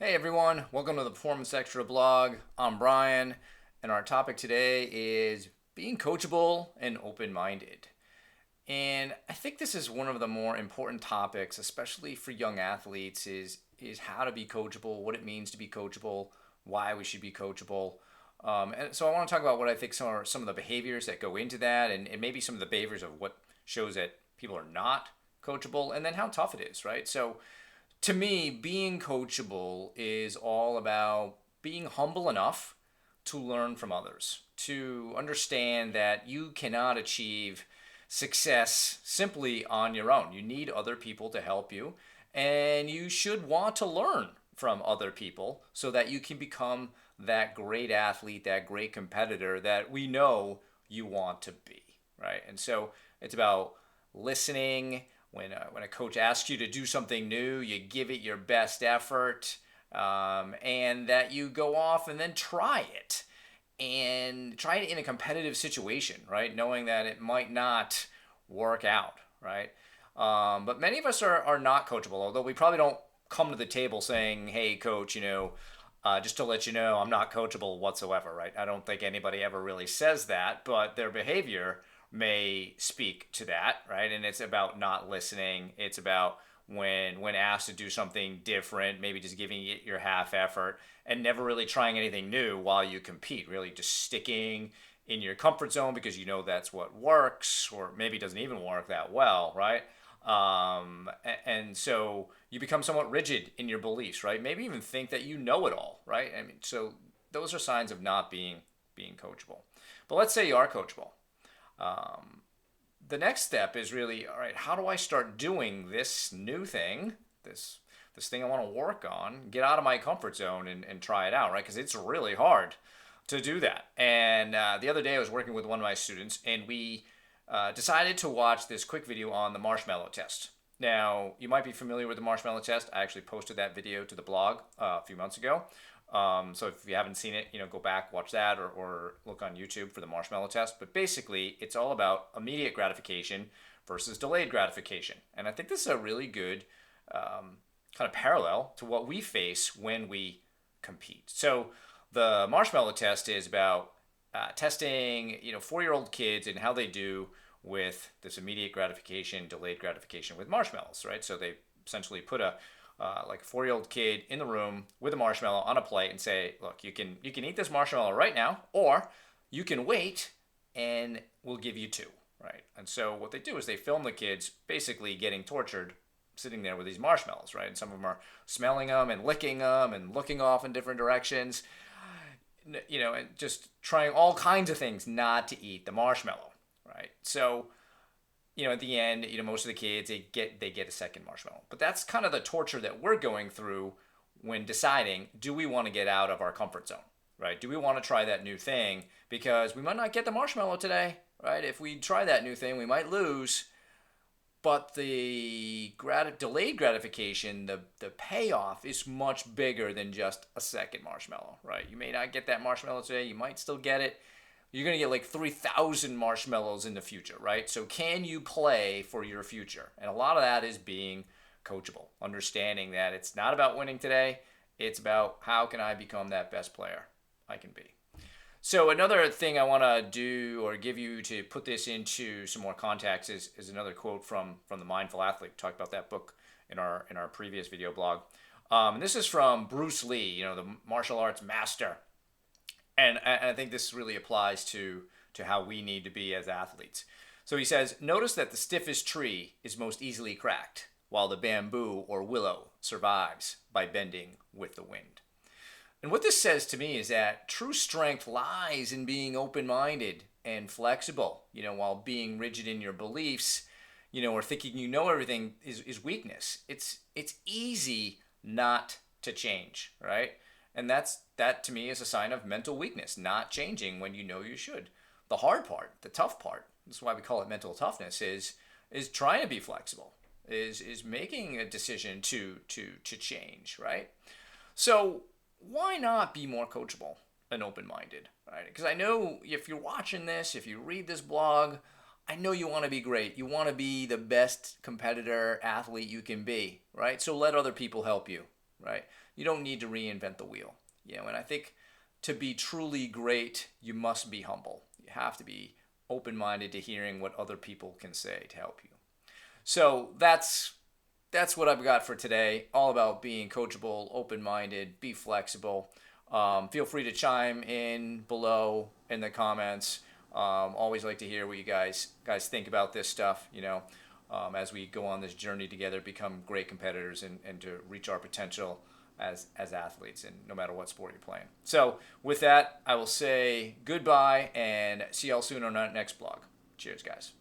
Hey everyone, welcome to the Performance Extra blog. I'm Brian, and our topic today is being coachable and open minded. And I think this is one of the more important topics, especially for young athletes, is how to be coachable, what it means to be coachable, why we should be coachable. And so I want to talk about what I think are some of the behaviors that go into that, and maybe some of the behaviors of what shows that people are not coachable, and then how tough it is, right? So to me, being coachable is all about being humble enough to learn from others, to understand that you cannot achieve success simply on your own. You need other people to help you, and you should want to learn from other people so that you can become that great athlete, that great competitor that we know you want to be, right? And so it's about listening. When a coach asks you to do something new, you give it your best effort, and that you go off and then try it. And try it in a competitive situation, right? Knowing that it might not work out, right? But many of us are not coachable, although we probably don't come to the table saying, hey, coach, just to let you know, I'm not coachable whatsoever, right? I don't think anybody ever really says that, but their behavior may speak to that, right? And it's about not listening. It's about when asked to do something different, maybe just giving it your half effort and never really trying anything new while you compete, really just sticking in your comfort zone because you know that's what works, or maybe doesn't even work that well, right? And so you become somewhat rigid in your beliefs, right? Maybe even think that you know it all, right? I mean, so those are signs of not being coachable. But let's say you are coachable. Um, the next step is really, all right, how do I start doing this new thing, this thing I want to work on, get out of my comfort zone and try it out, right? Because it's really hard to do that. And the other day I was working with one of my students, and we decided to watch this quick video on the marshmallow test. Now, you might be familiar with the marshmallow test. I actually posted that video to the blog a few months ago. So if you haven't seen it, go back, watch that, or look on YouTube for the marshmallow test. But basically, it's all about immediate gratification versus delayed gratification. And I think this is a really good kind of parallel to what we face when we compete. So the marshmallow test is about testing, 4-year-old kids and how they do with this immediate gratification, delayed gratification with marshmallows, right? So they essentially put like a 4-year-old kid in the room with a marshmallow on a plate and say, look, you can eat this marshmallow right now, or you can wait and we'll give you two, right? And so what they do is they film the kids basically getting tortured sitting there with these marshmallows, right? And some of them are smelling them and licking them and looking off in different directions, and just trying all kinds of things not to eat the marshmallow, right? So at the end, most of the kids they get a second marshmallow. But that's kind of the torture that we're going through when deciding, do we want to get out of our comfort zone, right? Do we want to try that new thing? Because we might not get the marshmallow today, right? If we try that new thing, we might lose. But the delayed gratification, the payoff is much bigger than just a second marshmallow, right? You may not get that marshmallow today. You might still get it. You're going to get like 3,000 marshmallows in the future, right? So can you play for your future? And a lot of that is being coachable, understanding that it's not about winning today. It's about how can I become that best player I can be. So another thing I want to do or give you to put this into some more context is another quote from the Mindful Athlete. We talked about that book in our previous video blog. And this is from Bruce Lee, the martial arts master. And I think this really applies to how we need to be as athletes. So he says, notice that the stiffest tree is most easily cracked, while the bamboo or willow survives by bending with the wind. And what this says to me is that true strength lies in being open-minded and flexible, while being rigid in your beliefs, or thinking everything is weakness. It's easy not to change, right? And that to me is a sign of mental weakness, not changing when you know you should. The hard part, the tough part, that's why we call it mental toughness, is trying to be flexible, is making a decision to change, right? So why not be more coachable and open-minded, right? Because I know if you're watching this, if you read this blog, I know you want to be great. You want to be the best competitor, athlete you can be, right? So let other people help you. right? You don't need to reinvent the wheel. And I think to be truly great, you must be humble. You have to be open-minded to hearing what other people can say to help you. So that's what I've got for today. All about being coachable, open-minded, be flexible. Feel free to chime in below in the comments. Always like to hear what you guys think about this stuff. As we go on this journey together, become great competitors and to reach our potential as athletes, and no matter what sport you're playing. So with that, I will say goodbye and see y'all soon on our next blog. Cheers, guys.